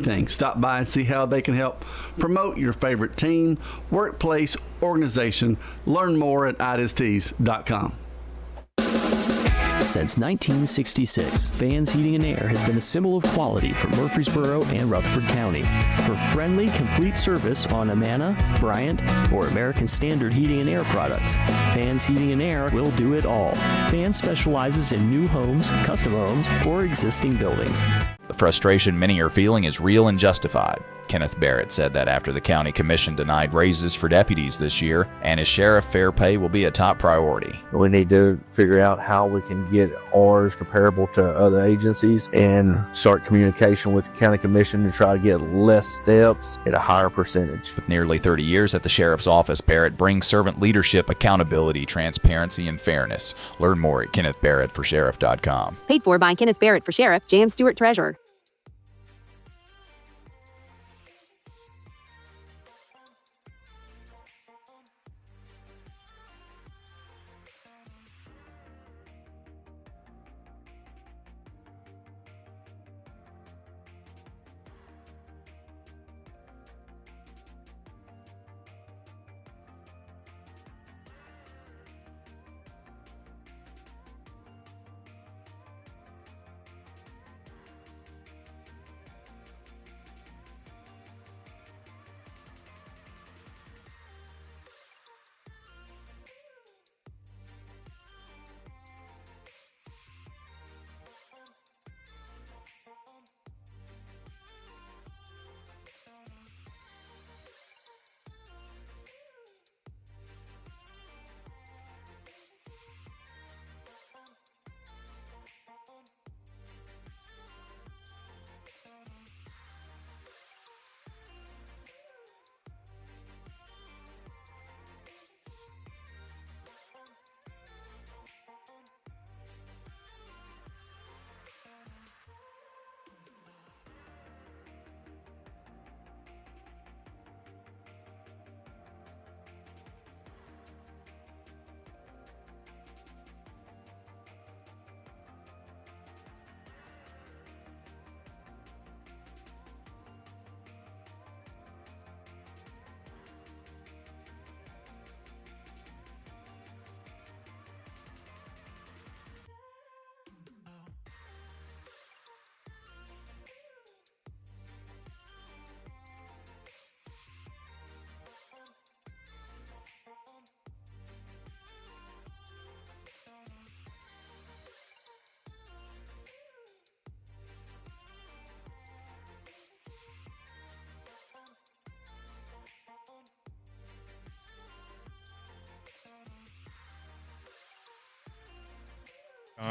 everything. Stop by and see how they can help promote your favorite team, workplace, organization. Learn more at IDSTees.com. Since 1966, Fans Heating and Air has been a symbol of quality for Murfreesboro and Rutherford County. For friendly, complete service on Amana, Bryant, or American Standard Heating and Air products, Fans Heating and Air will do it all. Fans specializes in new homes, custom homes, or existing buildings. The frustration many are feeling is real and justified. Kenneth Barrett said that after the county commission denied raises for deputies this year, and as sheriff, fair pay will be a top priority. We need to figure out how we can get ours comparable to other agencies and start communication with the county commission to try to get less steps at a higher percentage. With nearly 30 years at the sheriff's office, Barrett brings servant leadership, accountability, transparency, and fairness. Learn more at KennethBarrettForSheriff.com. Paid for by Kenneth Barrett for Sheriff, J.M. Stewart Treasurer.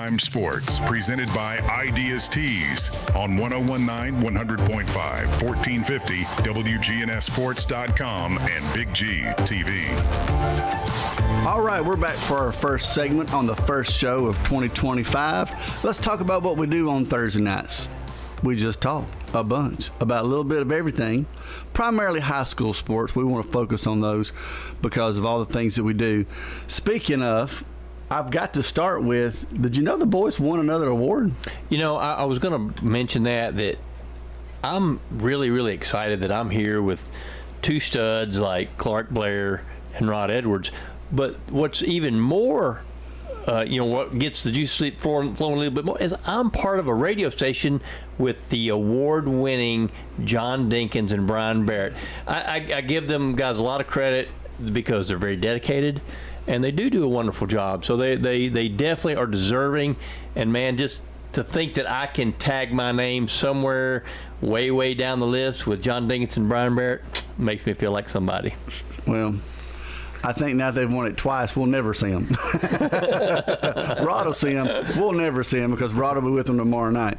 Primetime Sports, presented by IDSTs on 101.9, 100.5, 1450, wgnssports.com, and Big G TV. All right, we're back for our first segment on the first show of 2025. Let's talk about what we do on Thursday nights. We just talk a bunch about a little bit of everything, primarily high school sports. We want to focus on those because of all the things that we do. Speaking of, I've got to start with, did you know the boys won another award? You know, I was going to mention that I'm really, really excited that I'm here with two studs like Clark Blair and Rod Edwards. But what's even more, what gets the juice flowing a little bit more is I'm part of a radio station with the award-winning John Dinkins and Brian Barrett. I give them guys a lot of credit because they're very dedicated. And they do a wonderful job. So they definitely are deserving. And, man, just to think that I can tag my name somewhere way, way down the list with John Dinkins and Brian Barrett makes me feel like somebody. Well, I think now they've won it twice, we'll never see them. Rod will see them. We'll never see them because Rod will be with them tomorrow night.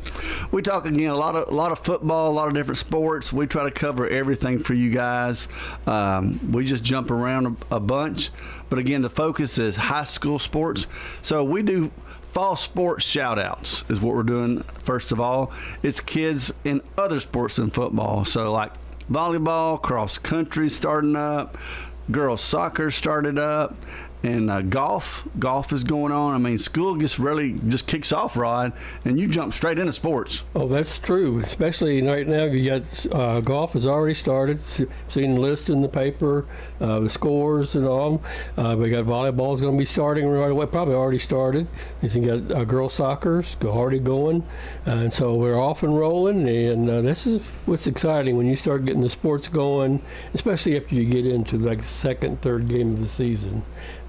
We talk again a lot of football, a lot of different sports. We try to cover everything for you guys. We just jump around a bunch. But again, the focus is high school sports. So we do fall sports shout-outs is what we're doing. First of all, it's kids in other sports than football. So like volleyball, cross country starting up, girls soccer started up, And golf is going on. I mean, school just kicks off, Rod, and you jump straight into sports. Oh, that's true. Especially right now, you got golf has already started. Seen the list in the paper, the scores and all. We got volleyball's going to be starting right away. Probably already started. You got girls soccer's already going, and so we're off and rolling. And this is what's exciting when you start getting the sports going, especially after you get into like the second, third game of the season.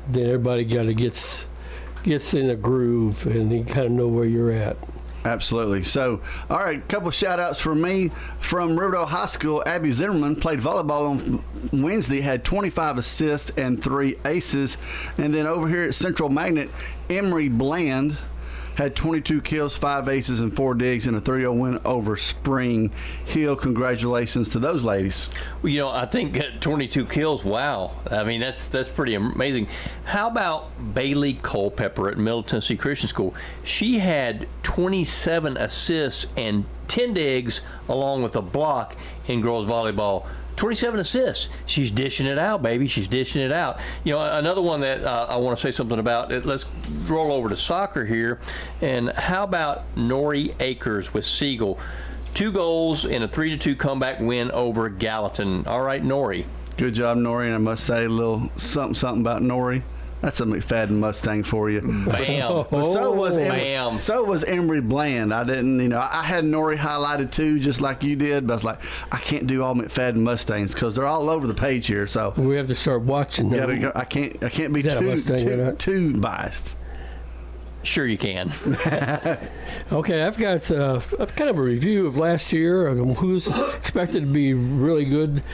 Then everybody gets in a groove, and you kind of know where you're at. Absolutely. So, all right, a couple shout outs from me. From Riverdale High School, Abby Zimmerman played volleyball on Wednesday, had 25 assists and 3 aces. And then over here at Central Magnet, Emery Bland had 22 kills, 5 aces, and 4 digs in a 3-0 win over Spring Hill. Congratulations to those ladies. Well, I think 22 kills, wow. I mean, that's pretty amazing. How about Bailey Culpepper at Middle Tennessee Christian School? She had 27 assists and 10 digs along with a block in girls volleyball. 27 assists. She's dishing it out, baby. She's dishing it out. Another one that I want to say something about, let's roll over to soccer here. And how about Nori Akers with Siegel? 2 goals in a 3-2 comeback win over Gallatin. All right, Nori. Good job, Nori. And I must say a little something about Nori. That's a McFadden Mustang for you. Bam. But so was Bam. So was Emery Bland. I didn't, I had Nori highlighted too, just like you did. But I was like, I can't do all McFadden Mustangs because they're all over the page here. So we have to start watching them. I can't be too biased. Sure you can. Okay, I've got kind of a review of last year, who's expected to be really good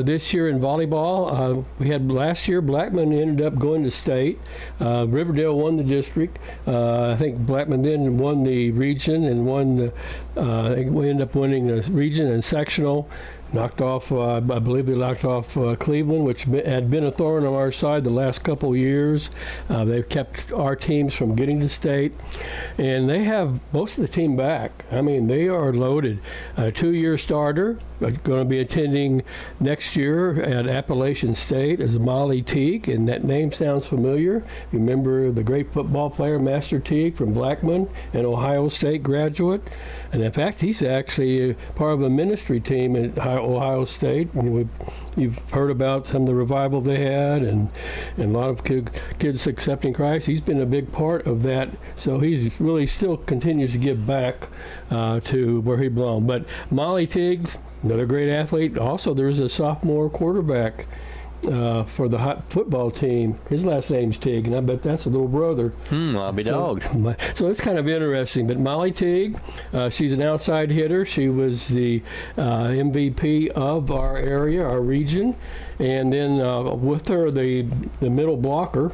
this year in volleyball. We had last year, Blackman ended up going to state. Riverdale won the district. I think Blackman then won the region and we ended up winning the region and sectional. Knocked off, I believe they knocked off Cleveland, which had been a thorn on our side the last couple of years. They've kept our teams from getting to state, and they have most of the team back. I mean, they are loaded. A 2-year starter, going to be attending next year at Appalachian State is Molly Teague, and that name sounds familiar. You remember the great football player, Master Teague from Blackman, an Ohio State graduate. And in fact, he's actually part of a ministry team at Ohio State. You've heard about some of the revival they had and a lot of kids accepting Christ. He's been a big part of that. So he's really still continues to give back to where he belongs. But Molly Teague, another great athlete. Also, there's a sophomore quarterback for the football team. His last name's Teague, and I bet that's a little brother. I'll be dogged. So it's kind of interesting. But Molly Teague, she's an outside hitter. She was the MVP of our area, our region. And then with her, the middle blocker,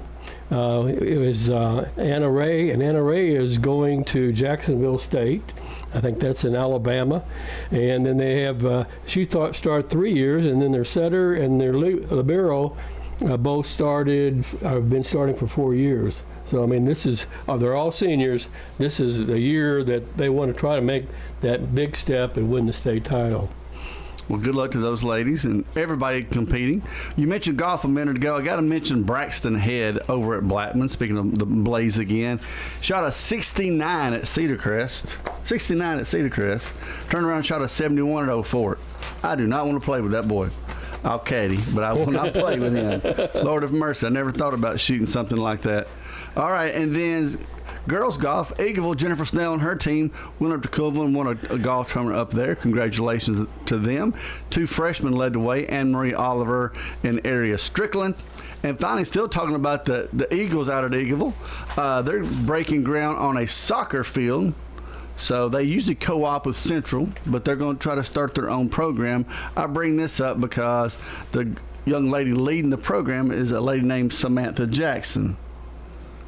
it was Anna Ray, and Anna Ray is going to Jacksonville State. I think that's in Alabama. And then they have, she started 3 years, and then their setter and their libero both have been starting for 4 years. So, I mean, they're all seniors. This is the year that they want to try to make that big step and win the state title. Well, good luck to those ladies and everybody competing. You mentioned golf a minute ago. I got to mention Braxton Head over at Blackman. Speaking of the Blaze again, shot a 69 at Cedar Crest. 69 at Cedar Crest. Turned around and shot a 71 at Old Fort. I do not want to play with that boy. I'll caddy, but I will not play with him. Lord of mercy, I never thought about shooting something like that. All right, and then girls golf, Eagleville, Jennifer Snell and her team went up to Cleveland and won a golf tournament up there. Congratulations to them. 2 freshmen led the way, Anne-Marie Oliver and Aria Strickland. And finally, still talking about the Eagles out at Eagleville. They're breaking ground on a soccer field. So they usually co-op with Central, but they're going to try to start their own program. I bring this up because the young lady leading the program is a lady named Samantha Jackson.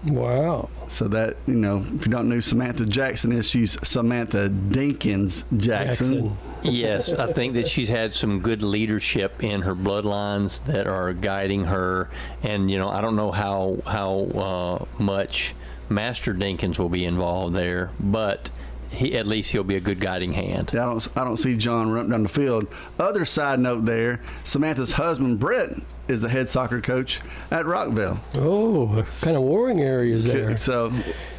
Wow. So that, if you don't know who Samantha Jackson is, she's Samantha Dinkins Jackson. Yes, I think that she's had some good leadership in her bloodlines that are guiding her. And, I don't know how much Master Dinkins will be involved there, but at least he'll be a good guiding hand. I don't see John running down the field. Other side note there, Samantha's husband, Brett, is the head soccer coach at Rockville. Oh, kind of warring areas there. So,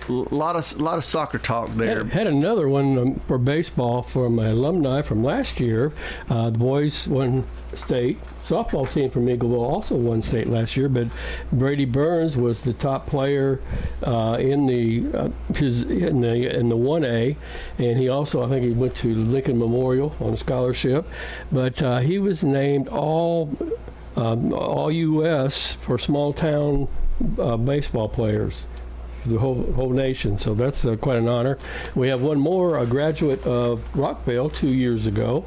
a lot of soccer talk there. Had another one for baseball from my alumni from last year. The boys won state. Softball team from Eagleville also won state last year, but Brady Burns was the top player in the 1A, and he also, I think, he went to Lincoln Memorial on scholarship, but he was named all U.S. for small town baseball players. The whole nation, so that's quite an honor. We have one more, a graduate of Rockville 2 years ago,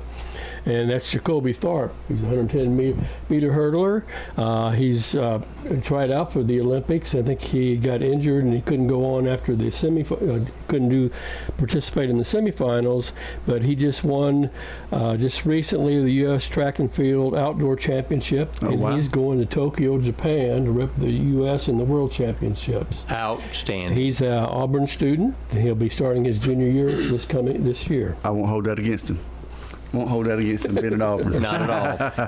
and that's Jacoby Tharp. He's a 110-meter hurtler. He's tried out for the Olympics. I think he got injured and he couldn't go on after the participate in the semifinals. But he just won just recently the U.S. Track and Field Outdoor Championship, and he's going to Tokyo, Japan, to rep the U.S. in the World Championships. Outstanding. He's an Auburn student, and he'll be starting his junior year this year. I won't hold that against him. Being at Auburn. Not at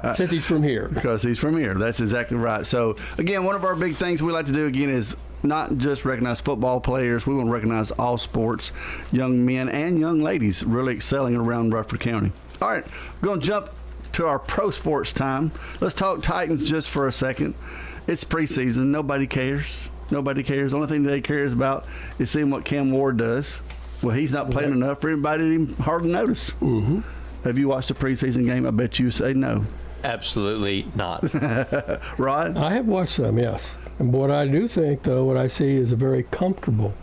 all. Since he's from here. Because he's from here. That's exactly right. So, again, one of our big things we like to do, again, is not just recognize football players. We want to recognize all sports, young men and young ladies really excelling around Rutherford County. All right, we're going to jump to our pro sports time. Let's talk Titans just for a second. It's preseason. Nobody cares. The only thing they cares about is seeing what Cam Ward does. Well, he's not playing enough for anybody to even hardly notice. Mm-hmm. Have you watched the preseason game? I bet you say no. Absolutely not. Rod? I have watched some, yes. And what I do think, though, what I see is a very comfortable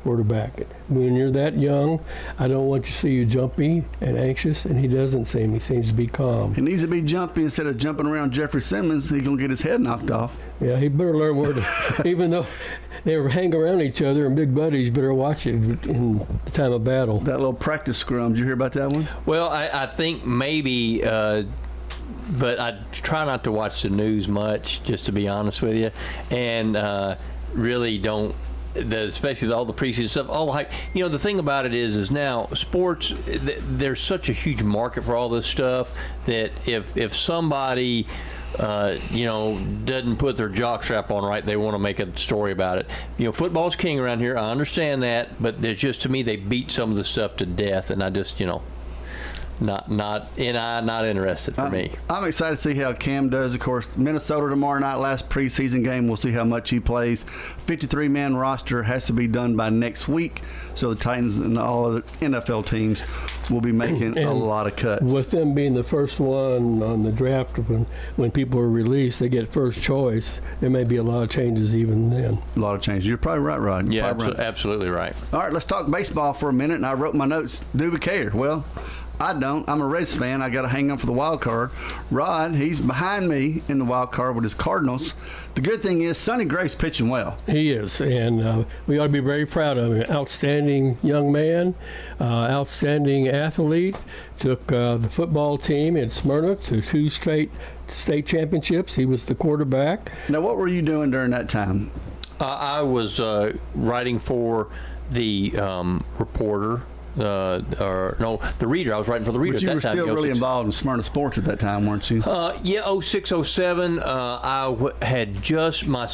quarterback. When you're that young, I don't want to see you jumpy and anxious, and he doesn't seem. He seems to be calm. He needs to be jumpy instead of jumping around Jeffrey Simmons. He's going to get his head knocked off. Yeah, he better learn where to, even though they hang around each other and big buddies, better watch it in the time of battle. That little practice scrum, did you hear about that one? Well, I think maybe, but I try not to watch the news much, just to be honest with you, and really don't. Especially all the preseason stuff, all the hype. You know, the thing about it is now sports. There's such a huge market for all this stuff that if somebody, doesn't put their jockstrap on right, they want to make a story about it. You know, football's king around here. I understand that, but there's just, to me, they beat some of the stuff to death, and I just, not interested for me. I'm excited to see how Cam does. Of course, Minnesota tomorrow night, last preseason game. We'll see how much he plays. 53-man roster has to be done by next week, so the Titans and all other NFL teams will be making a lot of cuts. With them being the first one on the draft, when people are released, they get first choice. There may be a lot of changes even then. A lot of changes. You're probably right, Rod. Yeah, absolutely right. All right, let's talk baseball for a minute, and I wrote my notes. Do we care? Well, I don't. I'm a Reds fan. I got to hang on for the wild card. Rod, he's behind me in the wild card with his Cardinals. The good thing is Sonny Gray's pitching well. He is, and we ought to be very proud of him. Outstanding young man, outstanding athlete. Took the football team in Smyrna to 2 state championships. He was the quarterback. Now, what were you doing during that time? I was writing for the reporter. The Reader. I was writing for the Reader But at that time. you were still really involved in Smyrna sports at that time, weren't you? Yeah, 06, 07. I had just, my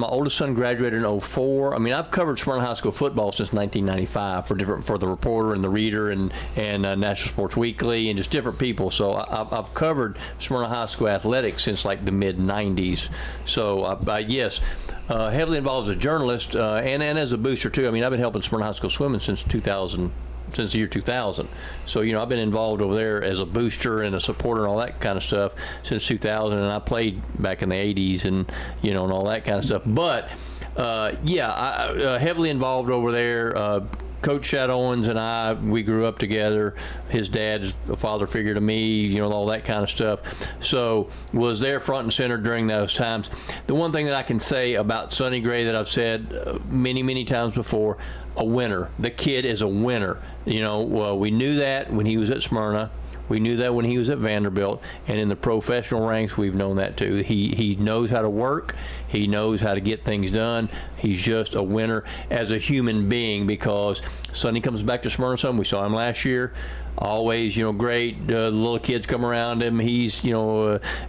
oldest son graduated in 04. I mean, I've covered Smyrna High School football since 1995 for the Reporter and the Reader and National Sports Weekly and just different people. So I've covered Smyrna High School athletics since like the mid-90s. So, yes. Heavily involved as a journalist and as a booster too. I mean, I've been helping Smyrna High School swimming since the year 2000. So, I've been involved over there as a booster and a supporter and all that kind of stuff since 2000. And I played back in the 80s and, and all that kind of stuff. But, I heavily involved over there. Coach Shad Owens and I, we grew up together. His dad's a father figure to me, all that kind of stuff. So was there front and center during those times. The one thing that I can say about Sonny Gray that I've said many, many times before, a winner. The kid is a winner. We knew that when he was at Smyrna. We knew that when he was at Vanderbilt, and in the professional ranks, we've known that too. He knows how to work. He knows how to get things done. He's just a winner as a human being because Sonny comes back to Smyrna. We saw him last year. always, great. The little kids come around him. He's,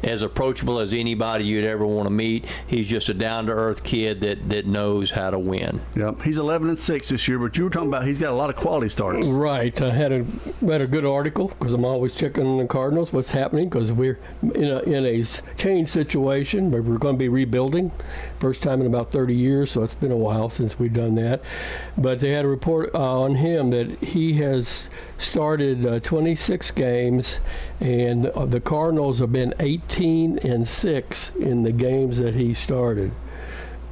as approachable as anybody you'd ever want to meet. He's just a down-to-earth kid that knows how to win. Yep. He's 11-6 this year, but you were talking about he's got a lot of quality starts. Right. I read a good article because I'm always checking the Cardinals, what's happening, because we're in a change situation where we're going to be rebuilding. First time in about 30 years, so it's been a while since we've done that. But they had a report on him that he has started 26 games, and the Cardinals have been 18-6 in the games that he started.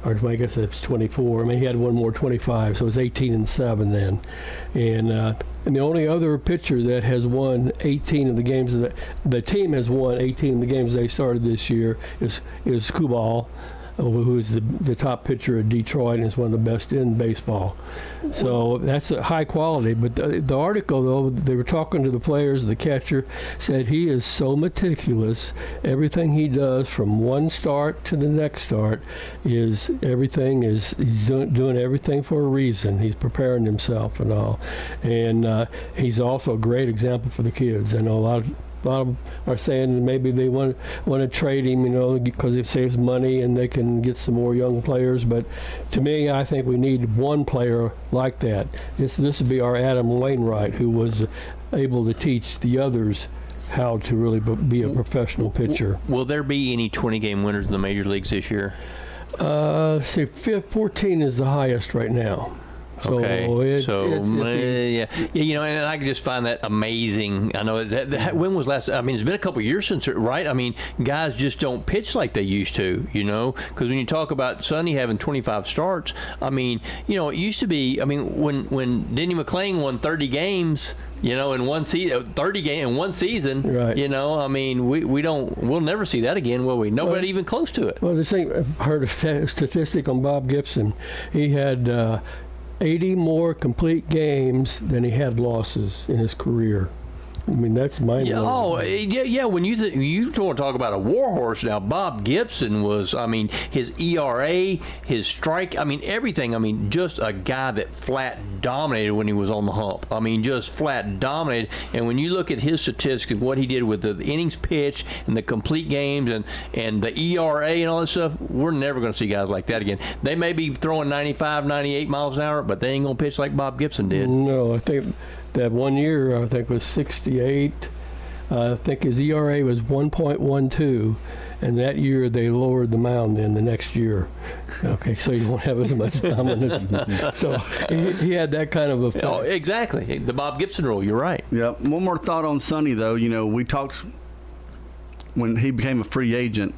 Or I guess it's 24. I mean, he had one more 25, so it was 18-7 then. And the only other pitcher that has won 18 of the games that the team has won 18 of the games they started this year is Kubal, who is the top pitcher of Detroit and is one of the best in baseball. So that's a high quality. But the article, though, they were talking to the players, the catcher said he is so meticulous. Everything he does from one start to the next start he's doing everything for a reason. He's preparing himself and all. And he's also a great example for the kids. I know a lot of them are saying maybe they want to trade him, because it saves money and they can get some more young players. But to me, I think we need one player like that. This would be our Adam Wainwright, who was able to teach the others how to really be a professional pitcher. Will there be any 20-game winners in the major leagues this year? 14 is the highest right now. Okay. And I can just find that amazing. I know that when was last? I mean, it's been a couple of years since, right? I mean, guys just don't pitch like they used to, because when you talk about Sonny having 25 starts, I mean, it used to be. I mean, when Denny McClain won 30 games. In one season, 30 games in one season. Right. I mean, we'll never see that again, will we? Nobody even close to it. Well, I heard a statistic on Bob Gibson. He had 80 more complete games than he had losses in his career. I mean, that's mind-blowing. Yeah. When you want to talk about a warhorse now, Bob Gibson was, I mean, his ERA, his strike, I mean, everything. I mean, just a guy that flat dominated when he was on the hump. I mean, just flat dominated. And when you look at his statistics, what he did with the innings pitched and the complete games and the ERA and all that stuff, we're never going to see guys like that again. They may be throwing 95, 98 miles an hour, but they ain't going to pitch like Bob Gibson did. No, I think that 1 year, I think, was 68. I think his ERA was 1.12, and that year they lowered the mound then the next year. Okay, so you won't have as much dominance. So he had that kind of effect. Oh, exactly. The Bob Gibson rule, you're right. Yep. One more thought on Sonny, though. We talked when he became a free agent,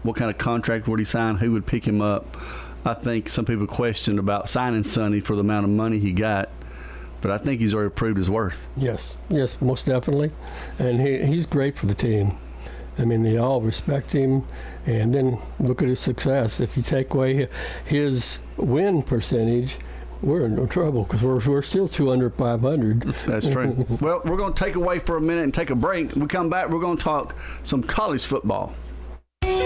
what kind of contract would he sign, who would pick him up. I think some people questioned about signing Sonny for the amount of money he got. But I think he's already proved his worth. Yes, most definitely. And he's great for the team. I mean, they all respect him. And then look at his success. If you take away his win percentage, we're in trouble because we're still 2 under 500. That's true. Well, we're going to take away for a minute and take a break. When we come back, we're going to talk some college football.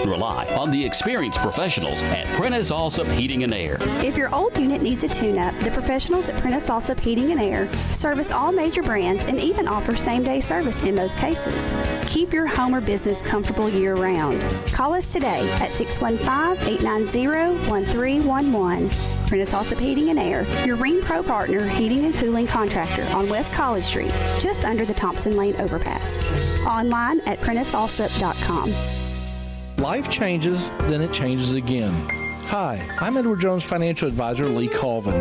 Rely on the experienced professionals at Prentice Allsup Heating and Air. If your old unit needs a tune-up, the professionals at Prentice Allsup Heating and Air service all major brands and even offer same-day service in most cases. Keep your home or business comfortable year-round. Call us today at 615-890-1311. Prentice Allsup Heating and Air, your Ring Pro partner heating and cooling contractor on West College Street, just under the Thompson Lane overpass. Online at PrenticeAllsup.com. Life changes, then it changes again. Hi, I'm Edward Jones Financial Advisor Lee Colvin.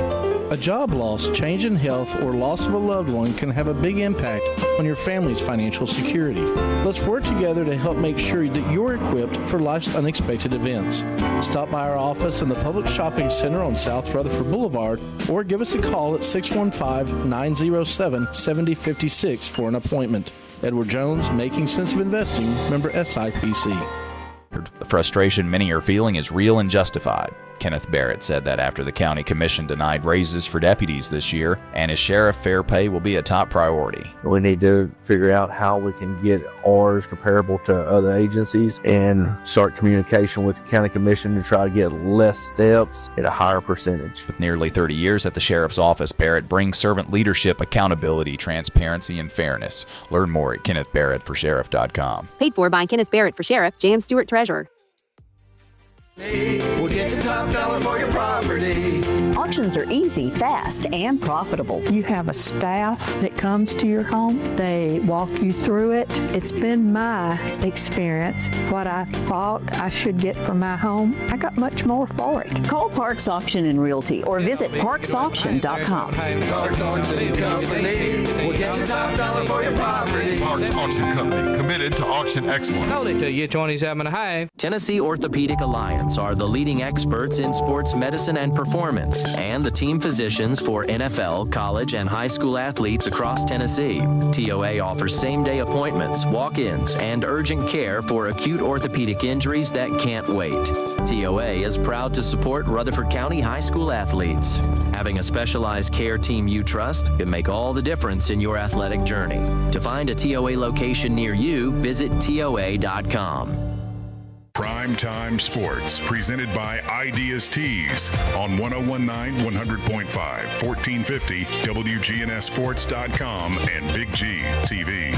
A job loss, change in health, or loss of a loved one can have a big impact on your family's financial security. Let's work together to help make sure that you're equipped for life's unexpected events. Stop by our office in the Public Shopping Center on South Rutherford Boulevard or give us a call at 615-907-7056 for an appointment. Edward Jones, Making Sense of Investing, member SIPC. The frustration many are feeling is real and justified. Kenneth Barrett said that after the county commission denied raises for deputies this year, and as sheriff, fair pay will be a top priority. We need to figure out how we can get ours comparable to other agencies and start communication with the county commission to try to get less steps at a higher percentage. With nearly 30 years at the sheriff's office, Barrett brings servant leadership, accountability, transparency, and fairness. Learn more at KennethBarrettForSheriff.com. Paid for by Kenneth Barrett for Sheriff, J.M. Stewart Treasurer. We'll get you top dollar for your property. Auctions are easy, fast, and profitable. You have a staff that comes to your home. They walk you through it. It's been my experience. What I thought I should get for my home, I got much more for it. Call Parks Auction and Realty or visit parksauction.com. Parks Auction Company. We'll get you top dollar for your property. Parks Auction Company, committed to auction excellence. Told it to you, 27.5. Tennessee Orthopedic Alliance are the leading experts in sports medicine and performance, and the team physicians for NFL, college, and high school athletes across Tennessee. TOA offers same-day appointments, walk-ins, and urgent care for acute orthopedic injuries that can't wait. TOA is proud to support Rutherford County high school athletes. Having a specialized care team you trust can make all the difference in your athletic journey. To find a TOA location near you, visit TOA.com. Primetime Sports, presented by Ideas Tees on 101.9, 100.5, 1450, wgnssports.com, and Big G TV.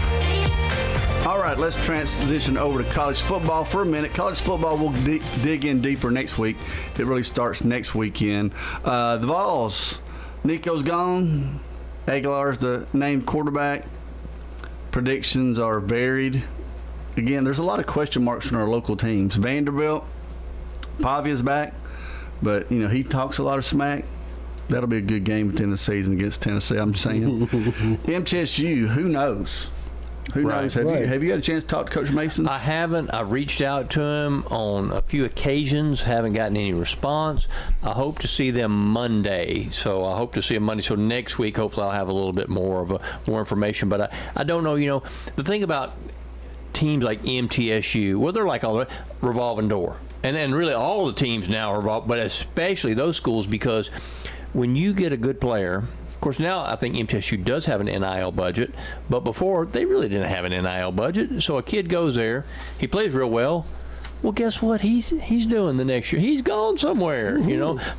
All right, let's transition over to college football for a minute. College football will dig in deeper next week. It really starts next weekend. The Vols, Nico's gone. Aguilar's the named quarterback. Predictions are varied. Again, there's a lot of question marks on our local teams. Vanderbilt, Pavia's back, but, he talks a lot of smack. That'll be a good game at the end of the season against Tennessee, I'm saying. MTSU, who knows? Who knows? Have you had a chance to talk to Coach Mason? I haven't. I've reached out to him on a few occasions. Haven't gotten any response. I hope to see them Monday. So I hope to see them Monday. So next week, hopefully, I'll have a little bit more information. But I don't know. The thing about teams like MTSU, well, they're like a revolving door. And really all the teams now are revolving, but especially those schools, because when you get a good player, of course, now I think MTSU does have an NIL budget, but before they really didn't have an NIL budget. So a kid goes there, he plays real well. Well, guess what he's doing the next year? He's gone somewhere,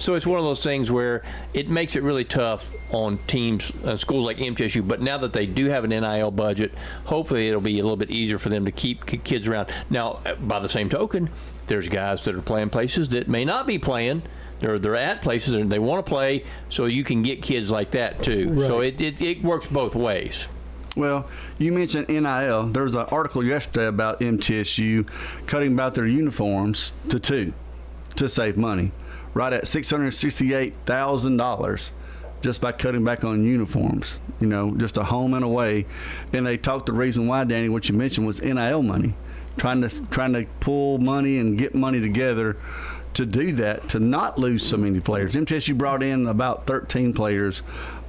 So it's one of those things where it makes it really tough on teams, schools like MTSU. But now that they do have an NIL budget, hopefully it'll be a little bit easier for them to keep kids around. Now, by the same token, there's guys that are playing places that may not be playing. They're at places and they want to play, so you can get kids like that too. Right. So it works both ways. Well, you mentioned NIL. There was an article yesterday about MTSU cutting back their uniforms to 2 to save money, right at $668,000 just by cutting back on uniforms, just a home and away. And they talked the reason why, Danny, what you mentioned was NIL money, trying to pull money and get money together to do that, to not lose so many players. MTSU brought in about 13 players,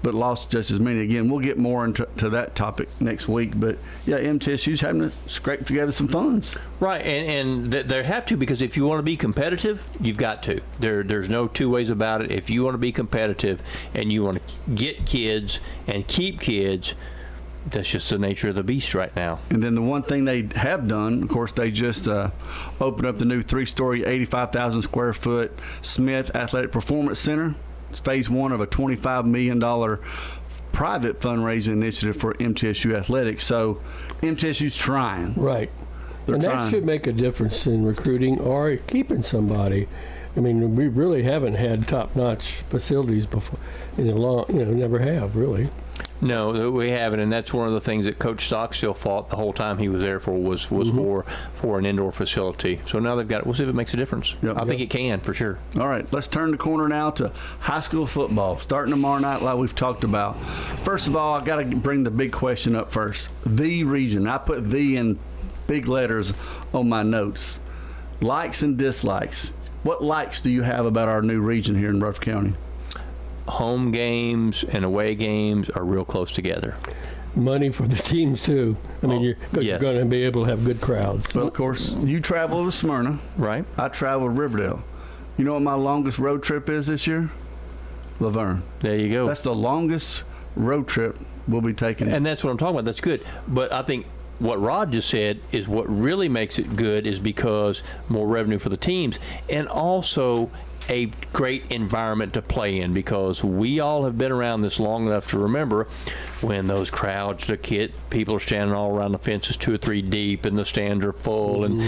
but lost just as many. Again, we'll get more into that topic next week. But, yeah, MTSU's having to scrape together some funds. Right, and they have to, because if you want to be competitive, you've got to. There's no two ways about it. If you want to be competitive and you want to get kids and keep kids, that's just the nature of the beast right now. And then the one thing they have done, of course, they just opened up the new 3-story, 85,000 square foot Smith Athletic Performance Center. It's phase 1 of a $25 million private fundraising initiative for MTSU athletics. So MTSU's trying. Right. They're and trying. That should make a difference in recruiting or keeping somebody. I mean, we really haven't had top-notch facilities before in a long, never have really. No, we haven't, and that's one of the things that Coach Stockstill fought the whole time he was there for was for an indoor facility. So now they've got it. We'll see if it makes a difference. I think it can, for sure. All right, let's turn the corner now to high school football, starting tomorrow night like we've talked about. First of all, I got to bring the big question up first. The region. I put the in big letters on my notes. Likes and dislikes. What likes do you have about our new region here in Rutherford County? Home games and away games are real close together. Money for the teams too. I mean, you're going to be able to have good crowds. Well, of course, you travel to Smyrna, right? I travel to Riverdale. You know what my longest road trip is this year? Laverne. There you go. That's the longest road trip we'll be taking. And that's what I'm talking about. That's good. But I think what Rod just said is what really makes it good is because more revenue for the teams, and also a great environment to play in, because we all have been around this long enough to remember when those crowds, people are standing all around the fences 2 or 3 deep and the stands are full, and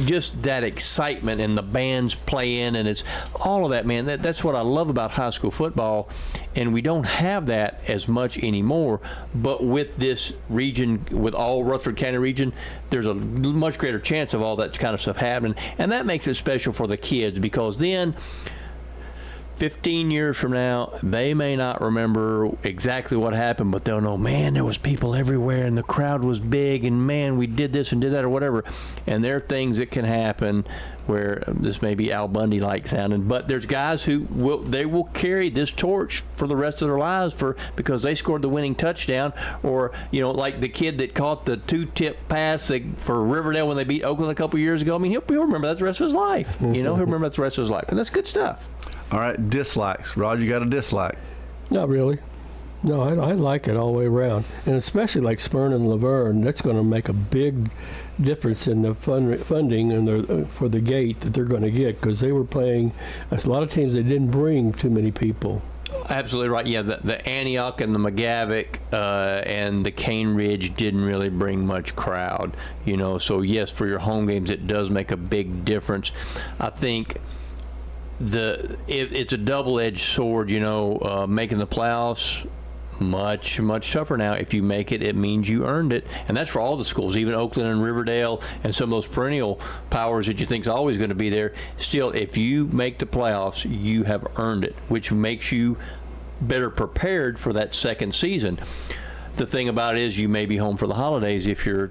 just that excitement, and the bands playing, and it's all of that, man. That's what I love about high school football, and we don't have that as much anymore. But with this region, with all Rutherford County region, there's a much greater chance of all that kind of stuff happening, and that makes it special for the kids, because then 15 years from now, they may not remember exactly what happened, but they'll know, man, there was people everywhere and the crowd was big, and man, we did this and did that or whatever. And there are things that can happen where this may be Al Bundy-like sounding, but there's guys who will carry this torch for the rest of their lives because they scored the winning touchdown, or like the kid that caught the 2-tip pass for Riverdale when they beat Oakland a couple years ago. I mean, he'll remember that the rest of his life. He'll remember that the rest of his life, and that's good stuff. All right, dislikes. Rod, you got a dislike? Not really. No, I like it all the way around, and especially like Smyrna and Laverne. That's going to make a big difference in the funding and for the gate that they're going to get, because they were playing a lot of teams that didn't bring too many people. Absolutely right. Yeah, the Antioch and the McGavick and the Cane Ridge didn't really bring much crowd. So yes, for your home games, it does make a big difference. I think it's a double-edged sword, making the playoffs much tougher now. If you make it, it means you earned it, and that's for all the schools, even Oakland and Riverdale and some of those perennial powers that you think is always going to be there. Still, if you make the playoffs, you have earned it, which makes you better prepared for that second season. The thing about it is you may be home for the holidays if you're,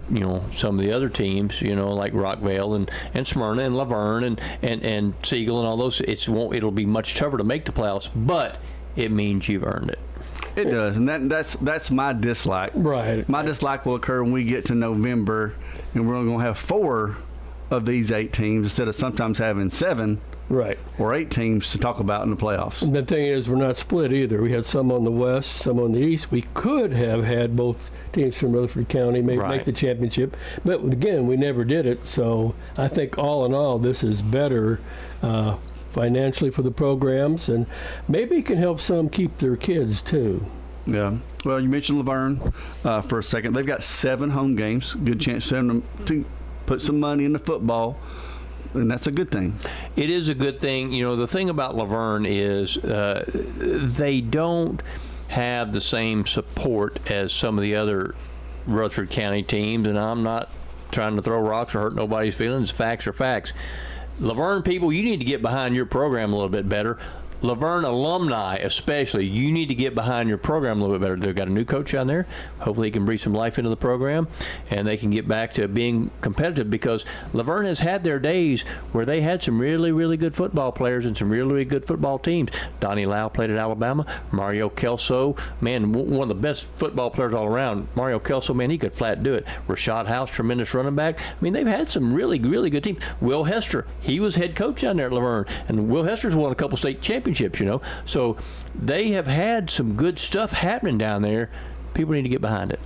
some of the other teams, like Rockvale and Smyrna and Laverne and Siegel and all those. It'll be much tougher to make the playoffs, but it means you've earned it. It does, and that's my dislike. Right. My dislike will occur when we get to November, and we're only going to have 4 of these 8 teams instead of sometimes having 7. Right. Or 8 teams to talk about in the playoffs. And the thing is, we're not split either. We had some on the west, some on the east. We could have had both teams from Rutherford County make the championship, but again, we never did it. So I think all in all, this is better financially for the programs, and maybe it can help some keep their kids too. Yeah. Well, you mentioned Laverne for a second. They've got 7 home games. Good chance for them to put some money into football. And that's a good thing. It is a good thing. The thing about Laverne is they don't have the same support as some of the other Rutherford County teams, and I'm not trying to throw rocks or hurt nobody's feelings. Facts are facts. Laverne people, you need to get behind your program a little bit better. Laverne alumni especially, you need to get behind your program a little bit better. They've got a new coach down there. Hopefully he can breathe some life into the program, and they can get back to being competitive, because Laverne has had their days where they had some really, really good football players and some really, really good football teams. Donnie Lau played at Alabama. Mario Kelso, man, one of the best football players all around. Mario Kelso, man, he could flat do it. Rashad House, tremendous running back. I mean, they've had some really, really good teams. Will Hester, he was head coach down there at Laverne, and Will Hester's won a couple state championships, so they have had some good stuff happening down there. People need to get behind it.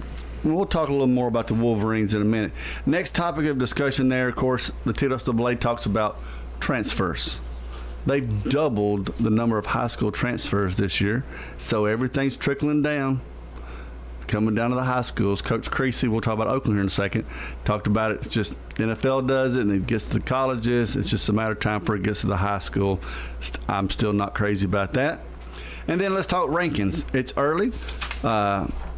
We'll talk a little more about the Wolverines in a minute. Next topic of discussion there, of course, the TSAA talks about transfers. They've doubled the number of high school transfers this year, so everything's trickling down, coming down to the high schools. Coach Creasy, we'll talk about Oakland here in a second, talked about it. It's just the NFL does it, and it gets to the colleges. It's just a matter of time before it gets to the high school. I'm still not crazy about that. And then let's talk rankings. It's early.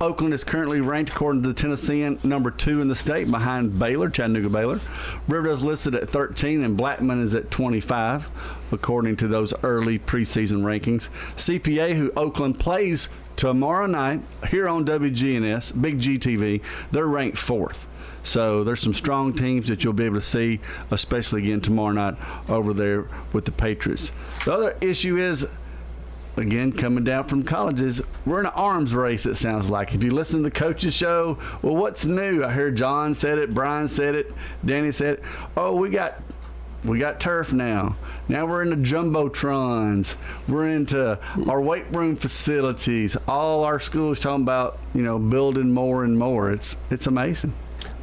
Oakland is currently ranked, according to the Tennessean, number 2 in the state, behind Baylor, Chattanooga Baylor. Riverdale's listed at 13, and Blackman is at 25, according to those early preseason rankings. CPA, who Oakland plays tomorrow night here on WGNS, Big G TV, they're ranked 4th. So there's some strong teams that you'll be able to see, especially again tomorrow night over there with the Patriots. The other issue is, again, coming down from colleges, we're in an arms race, it sounds like. If you listen to the coaches show, well, what's new? I heard John said it, Brian said it, Danny said it. Oh, we got We got turf now. Now we're into jumbotrons. We're into our weight room facilities. All our schools talking about, building more and more. It's amazing.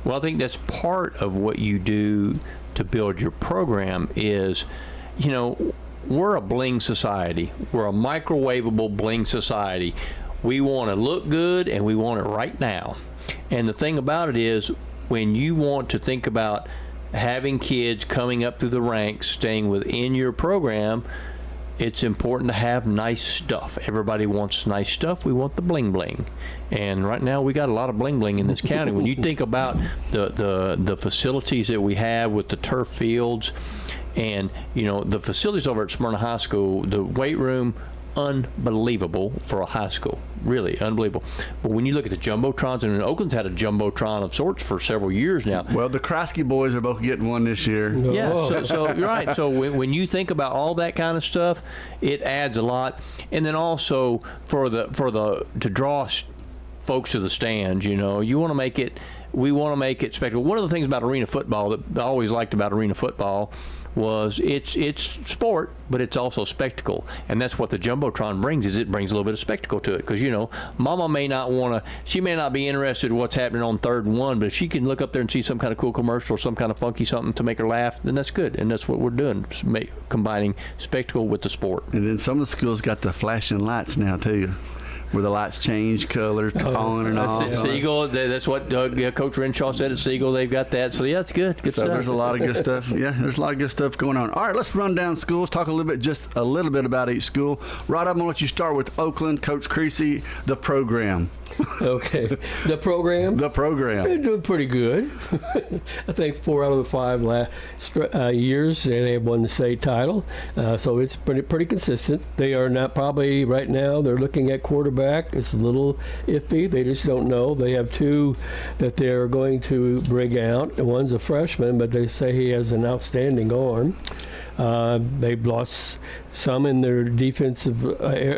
Well, I think that's part of what you do to build your program is, we're a bling society. We're a microwavable bling society. We want to look good and we want it right now. And the thing about it is, when you want to think about having kids coming up through the ranks, staying within your program, it's important to have nice stuff. Everybody wants nice stuff. We want the bling bling. And right now we got a lot of bling bling in this county. When you think about the facilities that we have with the turf fields and, the facilities over at Smyrna High School, the weight room, unbelievable for a high school, really unbelievable. But when you look at the jumbotrons, and Oakland's had a jumbotron of sorts for several years now. Well, the Krasky boys are both getting one this year. Yeah, so you're right. So when you think about all that kind of stuff, it adds a lot. And then also to draw folks to the stands, you want to make it. We want to make it spectacular. One of the things about arena football that I always liked about arena football was it's sport, but it's also spectacle, and that's what the jumbotron brings. Is it brings a little bit of spectacle to it, because Mama may not want to. She may not be interested in what's happening on 3rd and 1, but if she can look up there and see some kind of cool commercial or some kind of funky something to make her laugh, then that's good, and that's what we're doing, combining spectacle with the sport. And then some of the schools got the flashing lights now too, where the lights change colors on and off. Siegel, that's what Coach Renshaw said at Siegel. They've got that. So, yeah, it's good. Good so stuff. There's a lot of good stuff. Yeah, there's a lot of good stuff going on. All right, let's run down schools, talk just a little bit about each school. Rod, I'm going to let you start with Oakland. Coach Creasy, the program. Okay. The program? The program. They're doing pretty good. I think 4 out of the 5 last years they have won the state title. So it's pretty consistent. They are not probably right now, they're looking at quarterback. It's a little iffy. They just don't know. They have 2 that they're going to bring out. One's a freshman, but they say he has an outstanding arm. They've lost some in their defensive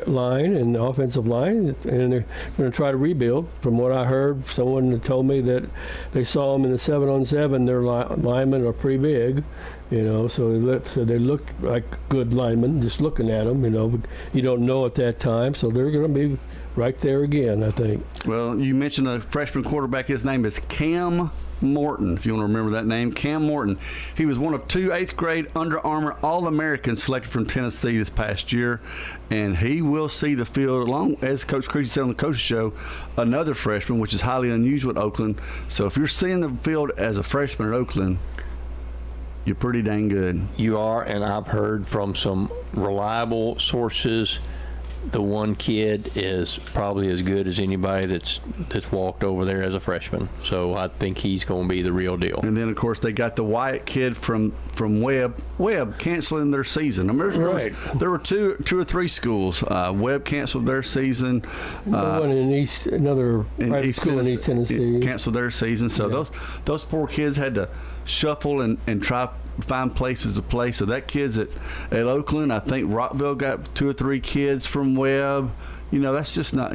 line and the offensive line, and they're going to try to rebuild. From what I heard, someone told me that they saw them in the 7-on-7. Their linemen are pretty big, so they look like good linemen just looking at them, but you don't know at that time, so they're going to be right there again, I think. Well, you mentioned a freshman quarterback. His name is Cam Morton, if you want to remember that name. Cam Morton. He was one of 2 8th grade Under Armour All-Americans selected from Tennessee this past year, and he will see the field, along as Coach Creasy said on the Coach's Show, another freshman, which is highly unusual at Oakland. So if you're seeing the field as a freshman at Oakland, you're pretty dang good. You are, and I've heard from some reliable sources, the one kid is probably as good as anybody that's walked over there as a freshman. So I think he's going to be the real deal. And then, of course, they got the Wyatt kid from Webb. Webb canceling their season. I mean, there were two or three schools. Webb canceled their season. One in another private school in East Tennessee canceled their season. So those poor kids had to shuffle and try find places to play. So that kid's at Oakland. I think Rockville got 2 or 3 kids from Webb. That's just not,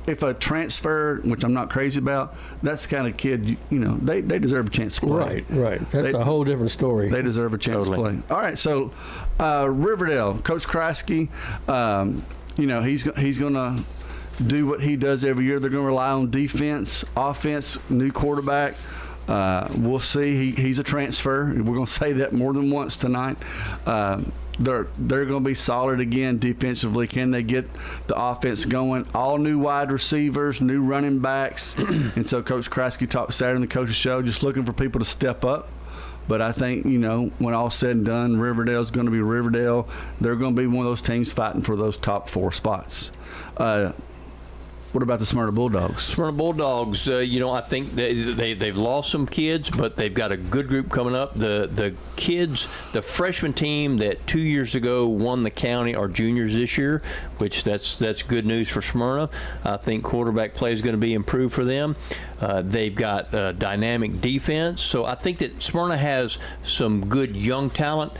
if a transfer, which I'm not crazy about, that's the kind of kid, they deserve a chance to play. Right. That's a whole different story. They deserve a chance to play. All right, so Riverdale, Coach Krasky, he's going to do what he does every year. They're going to rely on defense, offense, new quarterback. We'll see. He's a transfer. We're going to say that more than once tonight. They're going to be solid again defensively. Can they get the offense going? All new wide receivers, new running backs. And so Coach Krasky talked Saturday in the Coach's Show, just looking for people to step up. But I think, when all's said and done, Riverdale's going to be Riverdale. They're going to be one of those teams fighting for those top 4 spots. What about the Smyrna Bulldogs? Smyrna Bulldogs, I think they've lost some kids, but they've got a good group coming up. The kids, the freshman team that 2 years ago won the county are juniors this year, which that's good news for Smyrna. I think quarterback play is going to be improved for them. They've got dynamic defense. So I think that Smyrna has some good young talent.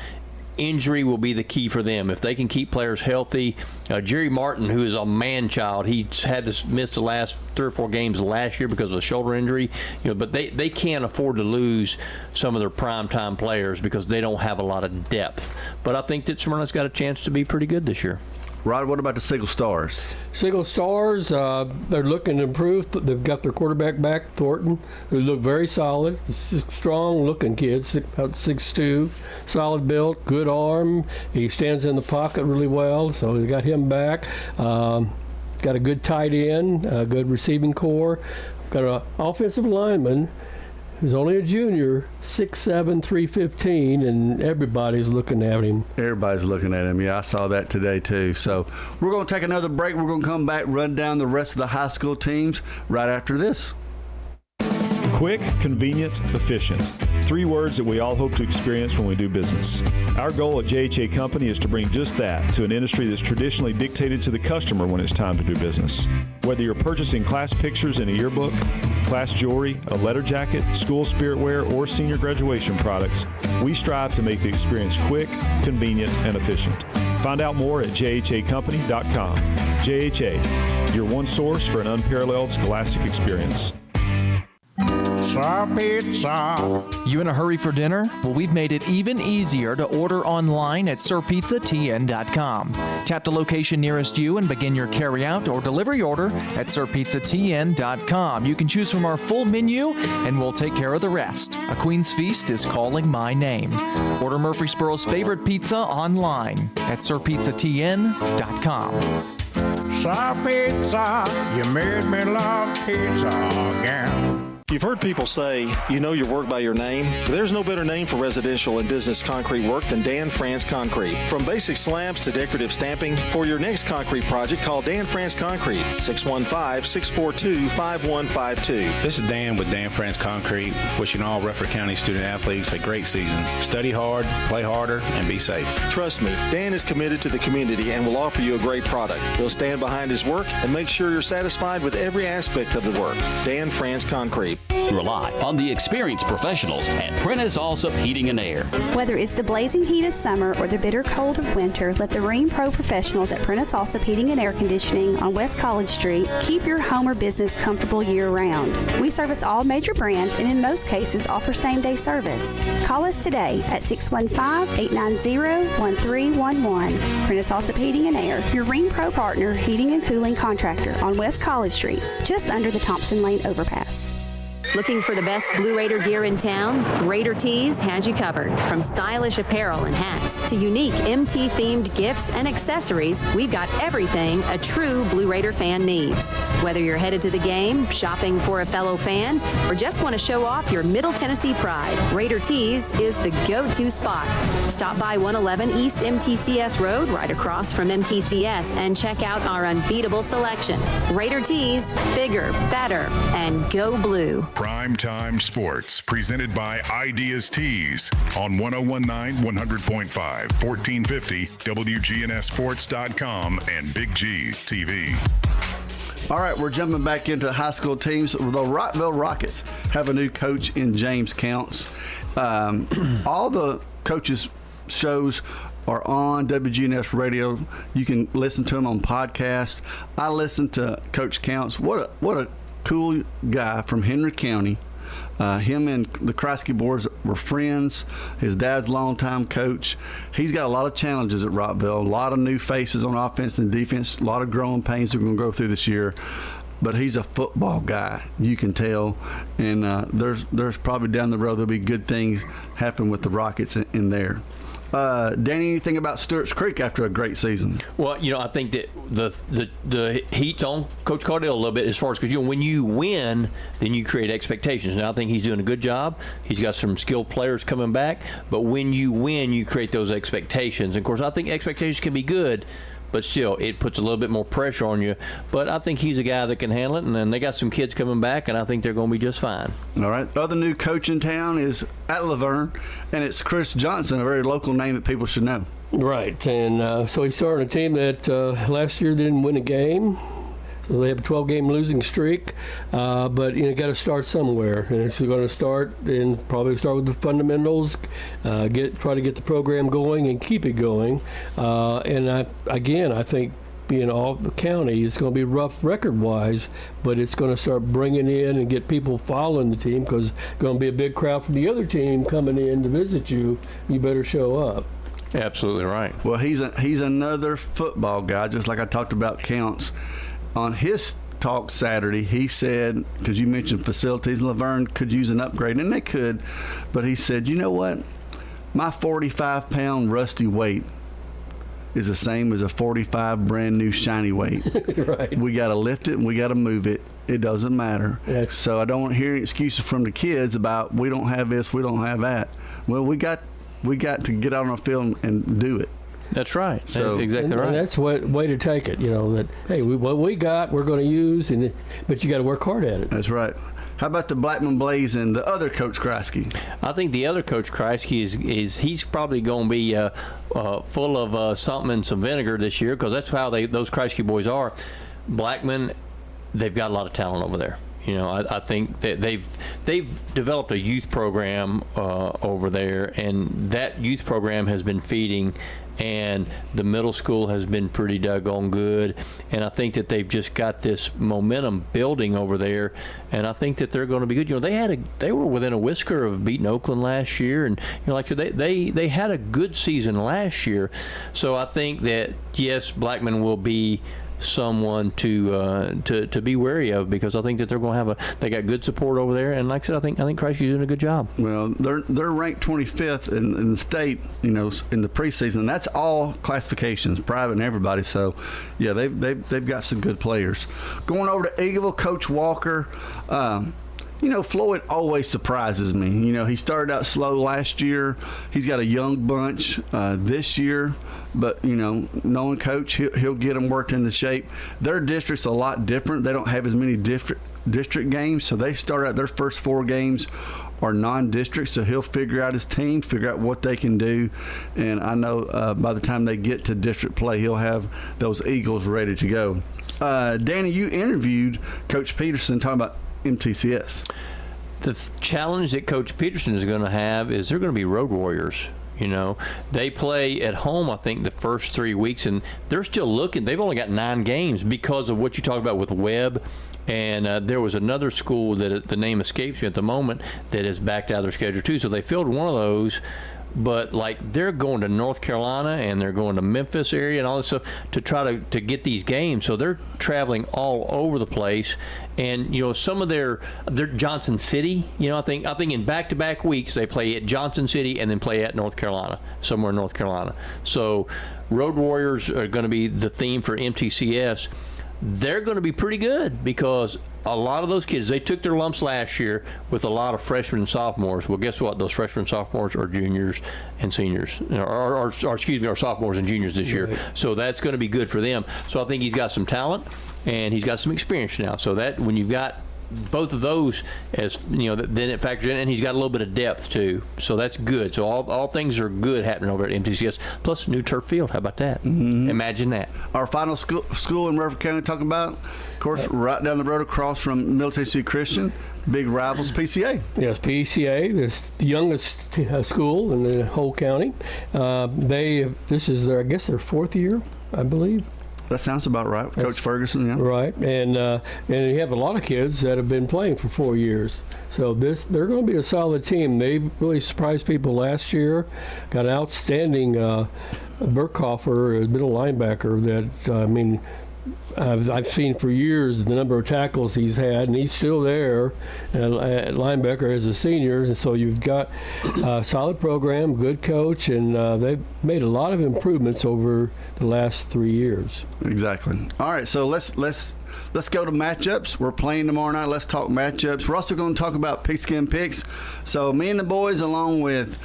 injury will be the key for them. If they can keep players healthy, Jerry Martin, who is a man-child, he's had to miss the last 3 or 4 games last year because of a shoulder injury. But they can't afford to lose some of their primetime players because they don't have a lot of depth. But I think that Smyrna's got a chance to be pretty good this year. Rod, what about the Siegel Stars? Siegel Stars, they're looking to improve. They've got their quarterback back, Thornton, who look very solid. Strong-looking kid, about 6'2", solid built, good arm. He stands in the pocket really well, so they got him back. Got a good tight end, a good receiving core. Got an offensive lineman who's only a junior, 6'7", 315, and everybody's looking at him. Everybody's looking at him. Yeah, I saw that today too. So we're going to take another break. We're going to come back, run down the rest of the high school teams right after this. Quick, convenient, efficient. 3 words that we all hope to experience when we do business. Our goal at JHA Company is to bring just that to an industry that's traditionally dictated to the customer when it's time to do business. Whether you're purchasing class pictures in a yearbook, class jewelry, a letter jacket, school spirit wear, or senior graduation products, we strive to make the experience quick, convenient, and efficient. Find out more at jhacompany.com. JHA, your one source for an unparalleled scholastic experience. Pizza. You in a hurry for dinner? Well, we've made it even easier to order online at sirpizzatn.com. Tap the location nearest you and begin your carry-out or delivery order at sirpizzatn.com. You can choose from our full menu, and we'll take care of the rest. A Queen's Feast is calling my name. Order Murfreesboro's favorite pizza online at sirpizzatn.com. Sir Pizza, you made me love pizza again. You've heard people say, you know your work by your name. There's no better name for residential and business concrete work than Dan France Concrete. From basic slabs to decorative stamping, for your next concrete project, call Dan France Concrete, 615-642-5152. This is Dan with Dan France Concrete, wishing all Rutherford County student athletes a great season. Study hard, play harder, and be safe. Trust me, Dan is committed to the community and will offer you a great product. He'll stand behind his work and make sure you're satisfied with every aspect of the work. Dan France Concrete. Rely on the experienced professionals at Prentice Allsup Heating and Air. Whether it's the blazing heat of summer or the bitter cold of winter, let the Rheem Pro professionals at Prentice Allsup Heating and Air Conditioning on West College Street keep your home or business comfortable year-round. We service all major brands and in most cases offer same-day service. Call us today at 615-890-1311. Prentice Allsup Heating and Air, your Rheem Pro partner heating and cooling contractor on West College Street, just under the Thompson Lane overpass. Looking for the best Blue Raider gear in town? Raider Tees has you covered. From stylish apparel and hats to unique MT-themed gifts and accessories, we've got everything a true Blue Raider fan needs. Whether you're headed to the game, shopping for a fellow fan, or just want to show off your Middle Tennessee pride, Raider Tees is the go-to spot. Stop by 111 East MTCS Road, right across from MTCS, and check out our unbeatable selection. Raider Tees, bigger, better, and go blue. Primetime Sports, presented by Ideas Tees on 101.9, 100.5, 1450, wgnssports.com, and Big G TV. All right, we're jumping back into high school teams. The Rockville Rockets have a new coach in James Counts. All the coaches' shows are on WGNS Radio. You can listen to them on podcast. I listen to Coach Counts. What a cool guy from Henry County. Him and the Kreisky boys were friends. His dad's a longtime coach. He's got a lot of challenges at Rockville, a lot of new faces on offense and defense, a lot of growing pains they're going to go through this year. But he's a football guy, you can tell. And there's probably down the road there'll be good things happen with the Rockets in there. Danny, anything about Stewart's Creek after a great season? Well, I think that the heat's on Coach Cardell a little bit as far as, because when you win, then you create expectations. Now I think he's doing a good job. He's got some skilled players coming back, but when you win, you create those expectations. And of course, I think expectations can be good, but still, it puts a little bit more pressure on you. But I think he's a guy that can handle it, and then they got some kids coming back, and I think they're going to be just fine. All right. The other new coach in town is at Laverne, and it's Chris Johnson, a very local name that people should know. Right, and so he started a team that last year didn't win a game. So they have a 12-game losing streak, but you got to start somewhere, and it's going to probably start with the fundamentals, try to get the program going and keep it going. And I think being all the county, it's going to be rough record-wise, but it's going to start bringing in and get people following the team because it's going to be a big crowd from the other team coming in to visit you. You better show up. Absolutely right. Well, he's another football guy, just like I talked about Counts. On his talk Saturday, he said, because you mentioned facilities, Laverne could use an upgrade, and they could, but he said, you know what? My 45-pound rusty weight is the same as a 45 brand new shiny weight. Right. We got to lift it and we got to move it. It doesn't matter. Yeah. So I don't want to hear any excuses from the kids about we don't have this, we don't have that. Well, we got to get out on the field and do it. That's right. So, that's exactly right. And that's what way to take it. That hey, what we got, we're going to use, but you got to work hard at it. That's right. How about the Blackman Blaze and the other Coach Kreisky? I think the other Coach Kreisky is he's probably going to be full of something and some vinegar this year because that's how those Kreisky boys are. Blackman, they've got a lot of talent over there. I think that they've developed a youth program over there, and that youth program has been feeding. And the middle school has been pretty doggone good, and I think that they've just got this momentum building over there, and I think that they're going to be good. They were within a whisker of beating Oakland last year, and like I said, they had a good season last year, so I think that yes, Blackman will be someone to be wary of because I think that they're going to they got good support over there, and like I said, I think Kreisky's doing a good job. Well, they're ranked 25th in the state, in the preseason. And that's all classifications, private and everybody. So, yeah, they've got some good players. Going over to Eagleville, Coach Walker. Floyd always surprises me. He started out slow last year. He's got a young bunch this year. But, knowing Coach, he'll get them worked into shape. Their district's a lot different. They don't have as many district games. So they start out their first 4 games are non-district. So he'll figure out his team, figure out what they can do. And I know by the time they get to district play, he'll have those Eagles ready to go. Danny, you interviewed Coach Peterson talking about MTCS. The challenge that Coach Peterson is going to have is they're going to be road warriors. They play at home, I think, the first 3 weeks, and they're still looking. They've only got 9 games because of what you talked about with Webb. And there was another school that the name escapes me at the moment that is backed out of their schedule, too. So they filled one of those. But, they're going to North Carolina and they're going to Memphis area and all this stuff to try to get these games. So they're traveling all over the place. And, some of their Johnson City, I think in back-to-back weeks they play at Johnson City and then play at North Carolina, somewhere in North Carolina. So Road Warriors are going to be the theme for MTCS. They're going to be pretty good because a lot of those kids, they took their lumps last year with a lot of freshmen and sophomores. Well, guess what? Those freshmen and sophomores are juniors and seniors, or sophomores and juniors this year. So that's going to be good for them. So I think he's got some talent and he's got some experience now. So that when you've got both of those, as then it factors in, and he's got a little bit of depth too. So that's good. So all things are good happening over at MTCS. Plus new turf field. How about that? Mm-hmm. Imagine that. Our final school in Rutherford County talking about, of course, right down the road across from Middle Tennessee Christian. Big rivals, PCA. Yes, PCA, this youngest school in the whole county. This is their 4th year, I believe. That sounds about right. Coach Ferguson, yeah. Right, and you have a lot of kids that have been playing for 4 years. So they're going to be a solid team. They really surprised people last year. Got an outstanding Burkhofer, a middle linebacker that, I've seen for years the number of tackles he's had, and he's still there at linebacker as a senior. And so you've got a solid program, good coach, and they've made a lot of improvements over the last 3 years. Exactly. All right, so let's go to matchups. We're playing tomorrow night. Let's talk matchups. We're also going to talk about pigskin picks. So me and the boys, along with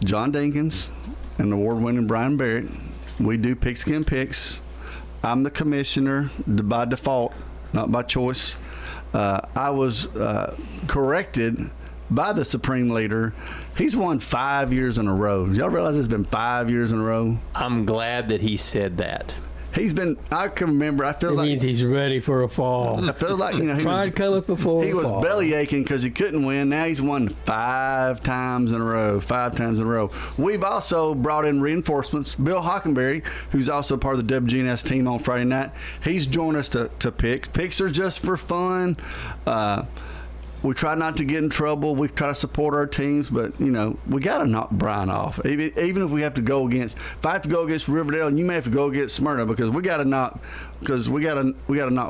John Dinkins and award-winning Brian Barrett, we do pigskin picks. I'm the commissioner by default, not by choice. I was corrected by the Supreme Leader. He's won 5 years in a row. Y'all realize it's been 5 years in a row? I'm glad that he said that. I can remember, I feel it like. means he's ready for a fall. I feel like, Pride cometh before he a was fall. belly aching because he couldn't win. Now he's won 5 times in a row. We've also brought in reinforcements. Bill Hockenberry, who's also part of the WGNS team on Friday night, he's joined us to pick. Picks are just for fun. We try not to get in trouble. We try to support our teams, but we got to knock Bryan off. Even if we have to go against, if I have to go against Riverdale, and you may have to go against Smyrna, because we got to knock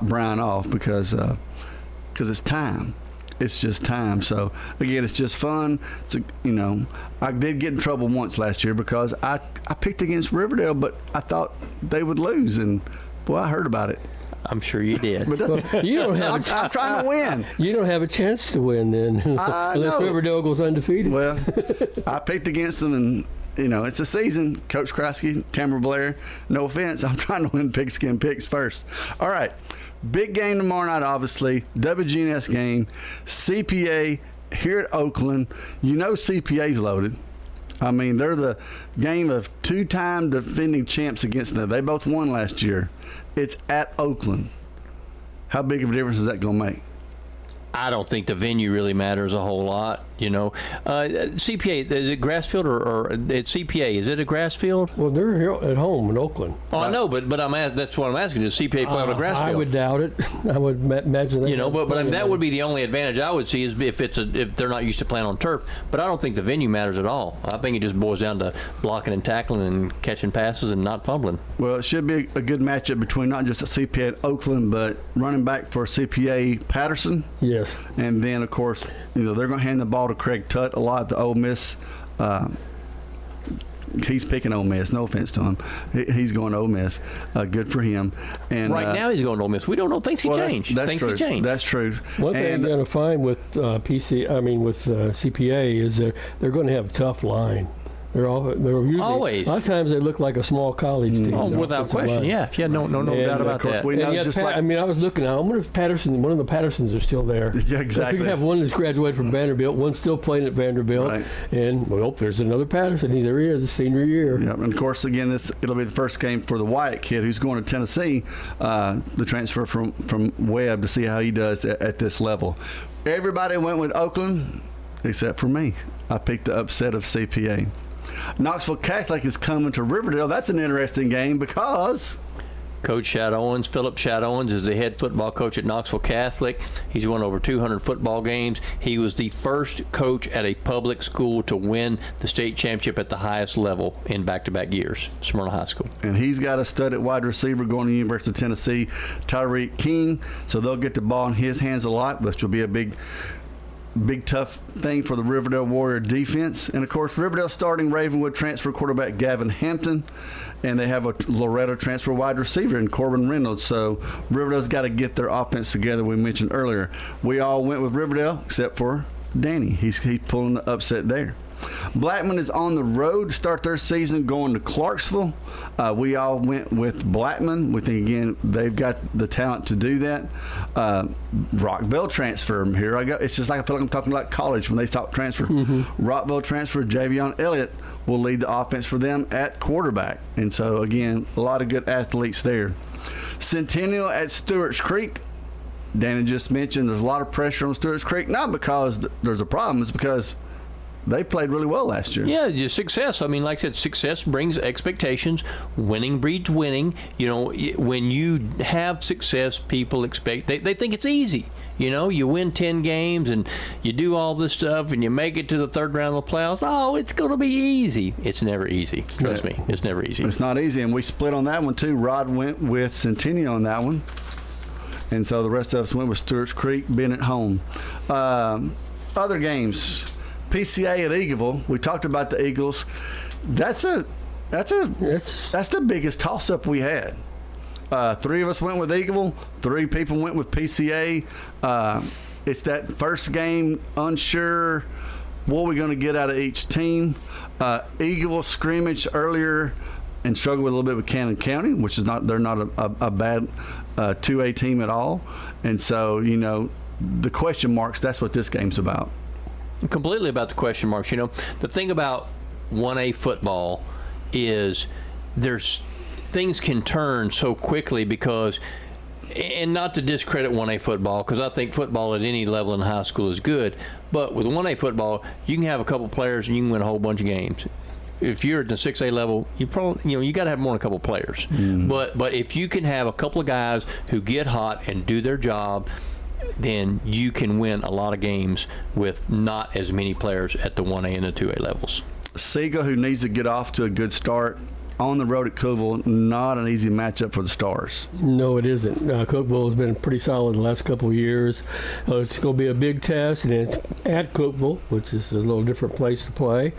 Bryan off because it's time. It's just time. So again, it's just fun. I did get in trouble once last year because I picked against Riverdale, but I thought they would lose, and boy, I heard about it. I'm sure you did. But you don't have. I'm trying to win. You don't have a chance to win then, unless Riverdale goes undefeated. Well, I picked against them, and it's a season. Coach Krosky, Tamara Blair. No offense, I'm trying to win pigskin picks first. All right, big game tomorrow night. Obviously, WGNS game, CPA here at Oakland. CPA's loaded. I mean, they're the game of 2-time defending champs against them. They both won last year. It's at Oakland. How big of a difference is that going to make? I don't think the venue really matters a whole lot. CPA, is it grass field or it's CPA? Is it a grass field? Well, they're here at home in Oakland. Oh, I know, but that's what I'm asking. Does CPA play on a grass field? I would doubt it. I would imagine that. But that would be the only advantage I would see is if they're not used to playing on turf. But I don't think the venue matters at all. I think it just boils down to blocking and tackling and catching passes and not fumbling. Well, it should be a good matchup between not just CPA at Oakland, but running back for CPA Patterson. Yes. And then, of course, they're going to hand the ball to Craig Tutt a lot at the Ole Miss. He's picking Ole Miss. No offense to him. He's going to Ole Miss. Good for him. And right now he's going to Ole Miss. We don't know. Things can change. Things can change. That's true. One thing you're going to find with CPA is they're going to have a tough line. They're usually, always. A lot of times they look like a small college team. Oh, without question, yeah. No doubt about that. I was looking. I wonder if one of the Pattersons are still there. Yeah, exactly. So you have one that's graduated from Vanderbilt, one still playing at Vanderbilt, right. And there's another Patterson. There he is, a senior year. Yeah, and of course, again, it'll be the first game for the Wyatt kid who's going to Tennessee, the transfer from Webb, to see how he does at this level. Everybody went with Oakland except for me. I picked the upset of CPA. Knoxville Catholic is coming to Riverdale. That's an interesting game because Coach Philip Chad Owens, is the head football coach at Knoxville Catholic. He's won over 200 football games. He was the first coach at a public school to win the state championship at the highest level in back-to-back years, Smyrna High School. And he's got a stud at wide receiver going to the University of Tennessee, Tyreek King. So they'll get the ball in his hands a lot, which will be a big tough thing for the Riverdale Warrior defense. And of course, Riverdale starting Ravenwood transfer quarterback Gavin Hampton, and they have a Loretto transfer wide receiver in Corbin Reynolds. So Riverdale's got to get their offense together. We mentioned earlier, we all went with Riverdale except for Danny. He's pulling the upset there. Blackman is on the road to start their season, going to Clarksville. We all went with Blackman. We think, again, they've got the talent to do that. Rockville transfer. Here I go. It's just like I feel like I'm talking like college when they talk transfer. Mm-hmm. Rockville transfer, Javion Elliott will lead the offense for them at quarterback. And so, again, a lot of good athletes there. Centennial at Stewart's Creek. Danny just mentioned there's a lot of pressure on Stewart's Creek, not because there's a problem, it's because they played really well last year. Yeah, just success. I mean, like I said, success brings expectations. Winning breeds winning. When you have success, people expect, they think it's easy. You win 10 games and you do all this stuff and you make it to the third round of the playoffs. Oh, it's going to be easy. It's never easy. Trust me, it's never easy. It's not easy, and we split on that one too. Rod went with Centennial on that one, and so the rest of us went with Stewart's Creek being at home. Other games. PCA at Eagleville. We talked about the Eagles. That's the biggest toss-up we had. 3 of us went with Eagleville. 3 people went with PCA. It's that first game, unsure what we're going to get out of each team. Eagleville scrimmaged earlier and struggled a little bit with Cannon County, which is they're not a bad 2A team at all. And so, the question marks, that's what this game's about. Completely about the question marks. The thing about 1A football is there's things can turn so quickly because, and not to discredit 1A football, because I think football at any level in high school is good, but with 1A football, you can have a couple players and you can win a whole bunch of games. If you're at the 6A level, you probably, you got to have more than a couple players. But if you can have a couple of guys who get hot and do their job, then you can win a lot of games with not as many players at the 1A and the 2A levels. Siegel, who needs to get off to a good start on the road at Cookeville, not an easy matchup for the Stars. No, it isn't. Cookeville has been pretty solid the last couple of years. It's going to be a big test, and it's at Cookeville, which is a little different place to play.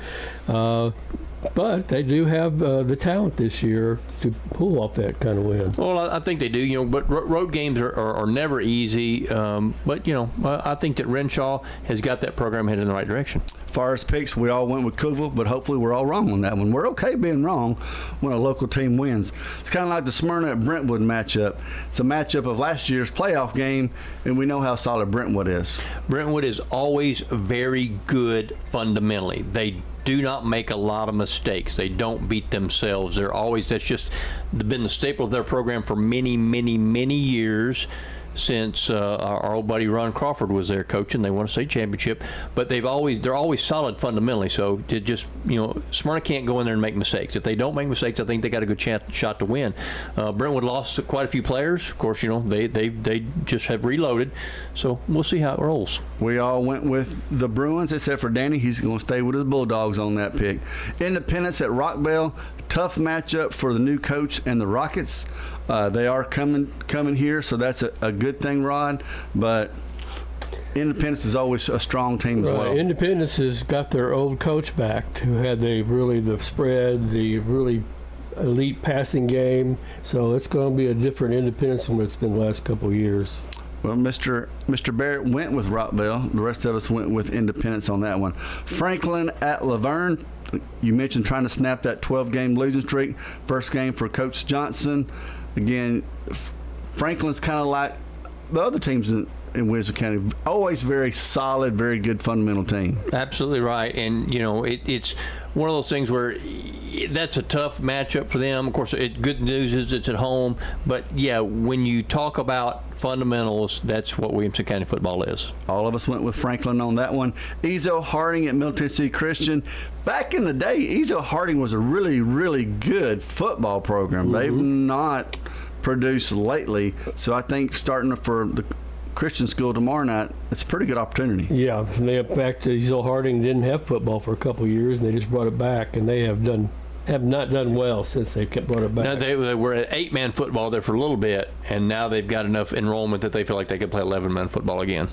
But they do have the talent this year to pull off that kind of win. Well, I think they do, but road games are never easy. But, I think that Renshaw has got that program headed in the right direction. As far as picks, we all went with Cookeville, but hopefully we're all wrong on that one. We're okay being wrong when a local team wins. It's kind of like the Smyrna at Brentwood matchup. It's a matchup of last year's playoff game, and we know how solid Brentwood is. Brentwood is always very good fundamentally. They do not make a lot of mistakes. They don't beat themselves. That's just been the staple of their program for many, many, many years. Since our old buddy Ron Crawford was there coaching, they won a state championship. But they're always solid fundamentally. So it just Smyrna can't go in there and make mistakes. If they don't make mistakes, I think they got a good shot to win. Brentwood lost quite a few players. Of course, they just have reloaded. So we'll see how it rolls. We all went with the Bruins except for Danny. He's going to stay with his Bulldogs on that pick. Independence at Rockville. Tough matchup for the new coach and the Rockets. They are coming here, so that's a good thing, Rod. But Independence is always a strong team as well. Independence has got their old coach back, who had the spread, the really elite passing game. So it's going to be a different Independence than what it's been the last couple of years. Well, Mr. Barrett went with Rockville. The rest of us went with Independence on that one. Franklin at Laverne. You mentioned trying to snap that 12-game losing streak. First game for Coach Johnson. Again, Franklin's kind of like the other teams in Wisdom County. Always very solid, very good fundamental team. Absolutely right. And, it's one of those things where that's a tough matchup for them. Of course, good news is it's at home. But, yeah, when you talk about fundamentals, that's what Williamson County football is. All of us went with Franklin on that one. Ezo Harding at Middle Tennessee Christian. Back in the day, Ezo Harding was a really, really good football program. Mm-hmm. They've not produced lately. So I think starting for the Christian school tomorrow night, it's a pretty good opportunity. Yeah, in fact, Ezo Harding didn't have football for a couple of years, and they just brought it back, and they have not done well since they brought it back. Now they were at 8-man football there for a little bit, and now they've got enough enrollment that they feel like they could play 11-man football again.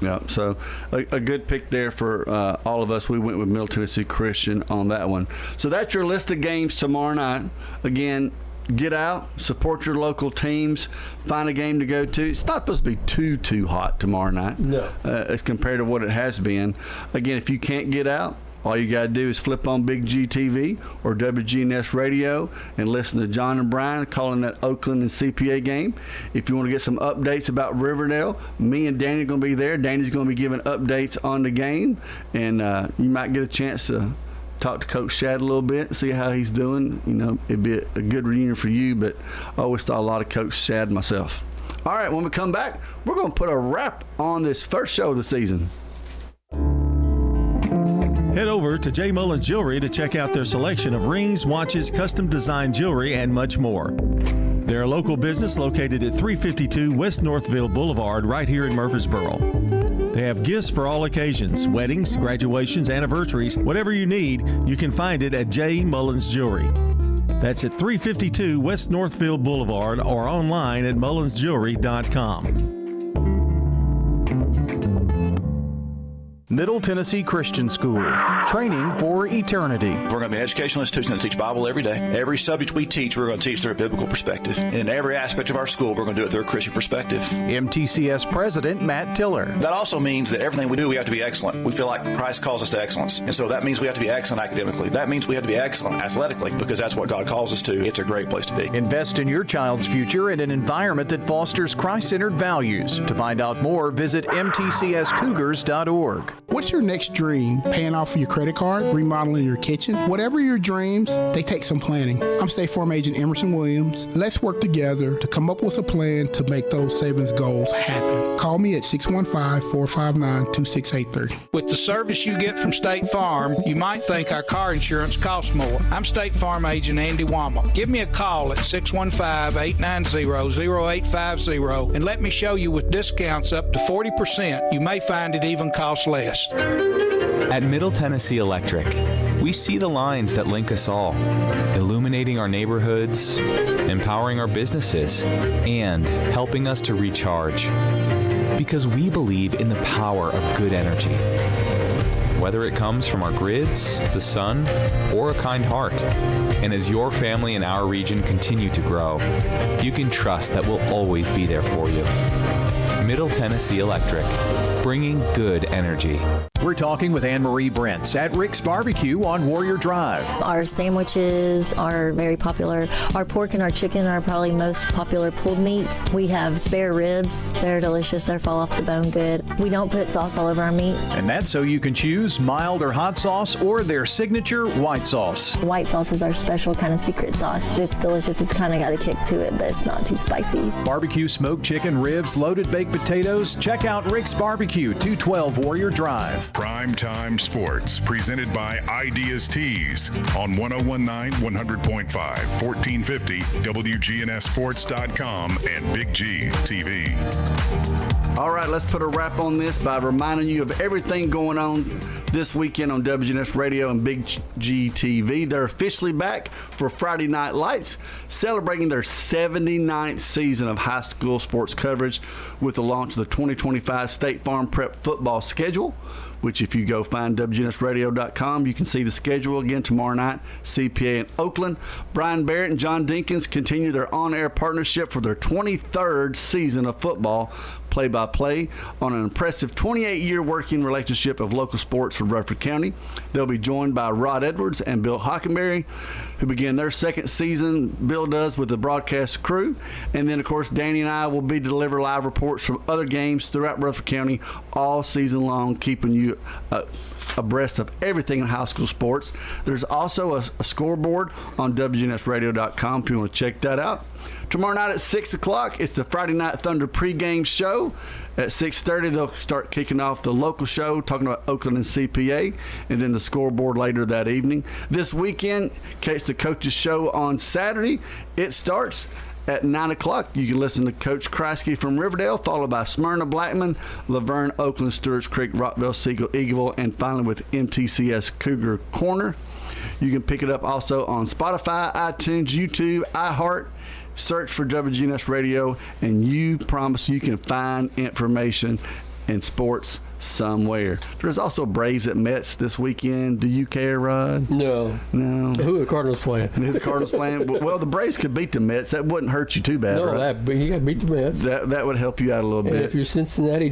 Yeah. So a good pick there for all of us. We went with Middle Tennessee Christian on that one. So that's your list of games tomorrow night. Again, get out, support your local teams, find a game to go to. It's not supposed to be too hot tomorrow night. No. As compared to what it has been. Again, if you can't get out, all you got to do is flip on Big G TV or WGNS Radio and listen to John and Brian calling that Oakland and CPA game. If you want to get some updates about Riverdale, me and Danny are going to be there. Danny's going to be giving updates on the game, and you might get a chance to talk to Coach Shad a little bit, see how he's doing. It'd be a good reunion for you, but I always thought a lot of Coach Shad myself. All right, when we come back, we're going to put a wrap on this first show of the season. Head over to J. Mullins Jewelry to check out their selection of rings, watches, custom design jewelry, and much more. They're a local business located at 352 West Northville Boulevard right here in Murfreesboro. They have gifts for all occasions, weddings, graduations, anniversaries, whatever you need, you can find it at J. Mullins Jewelry. That's at 352 West Northville Boulevard or online at mullinsjewelry.com. Middle Tennessee Christian School, training for eternity. We're going to be an educational institution that teach Bible every day. Every subject we teach, we're going to teach through a biblical perspective. In every aspect of our school, we're going to do it through a Christian perspective. MTCS President Matt Tiller. That also means that everything we do, we have to be excellent. We feel like Christ calls us to excellence. And so that means we have to be excellent academically. That means we have to be excellent athletically because that's what God calls us to. It's a great place to be. Invest in your child's future in an environment that fosters Christ-centered values. To find out more, visit mtcscougars.org. What's your next dream? Paying off your credit card? Remodeling your kitchen? Whatever your dreams, they take some planning. I'm State Farm Agent Emerson Williams. Let's work together to come up with a plan to make those savings goals happen. Call me at 615-459-2683. With the service you get from State Farm, you might think our car insurance costs more. I'm State Farm Agent Andy Wama. Give me a call at 615-890-0850 and let me show you with discounts up to 40%. You may find it even costs less. At Middle Tennessee Electric, we see the lines that link us all, illuminating our neighborhoods, empowering our businesses, and helping us to recharge. Because we believe in the power of good energy. Whether it comes from our grids, the sun, or a kind heart. And as your family and our region continue to grow, you can trust that we'll always be there for you. Middle Tennessee Electric, bringing good energy. We're talking with Anne-Marie Brents at Rick's Barbecue on Warrior Drive. Our sandwiches are very popular. Our pork and our chicken are probably most popular pulled meats. We have spare ribs. They're delicious. They fall off the bone good. We don't put sauce all over our meat. And that's so you can choose mild or hot sauce or their signature white sauce. White sauce is our special kind of secret sauce. It's delicious. It's kind of got a kick to it, but it's not too spicy. Barbecue smoked chicken, ribs, loaded baked potatoes. Check out Rick's Barbecue, 212 Warrior Drive. Primetime Sports, presented by Ideas Tees on 101.9, 100.5, 1450, wgnssports.com, and Big G TV. All right, let's put a wrap on this by reminding you of everything going on this weekend on WGNS Radio and Big G TV. They're officially back for Friday Night Lights, celebrating their 79th season of high school sports coverage with the launch of the 2025 State Farm Prep football schedule, which if you go find wgnsradio.com, you can see the schedule again tomorrow night. CPA in Oakland. Brian Barrett and John Dinkins continue their on-air partnership for their 23rd season of football, play-by-play, on an impressive 28-year working relationship of local sports for Rutherford County. They'll be joined by Rod Edwards and Bill Hockenberry, who begin their second season. Bill does with the broadcast crew. And then, of course, Danny and I will be deliver live reports from other games throughout Rutherford County all season long, keeping you abreast of everything in high school sports. There's also a scoreboard on wgnsradio.com if you want to check that out. Tomorrow night at 6 o'clock, it's the Friday Night Thunder pregame show. At 6:30, they'll start kicking off the local show, talking about Oakland and CPA, and then the scoreboard later that evening. This weekend, Catch the Coaches show on Saturday. It starts at 9 o'clock. You can listen to Coach Kreisky from Riverdale, followed by Smyrna Blackman, Laverne, Oakland, Stewart's Creek, Rockville, Siegel, Eagleville, and finally with MTCS Cougar Corner. You can pick it up also on Spotify, iTunes, YouTube, iHeart. Search for WGNS Radio, and you promise you can find information in sports somewhere. There's also Braves at Mets this weekend. Do you care, Rod? No. Who are the Cardinals playing? Who the Cardinals playing? Well, the Braves could beat the Mets. That wouldn't hurt you too bad, no, right? You got to beat the Mets. That would help you out a little bit. And if you're Cincinnati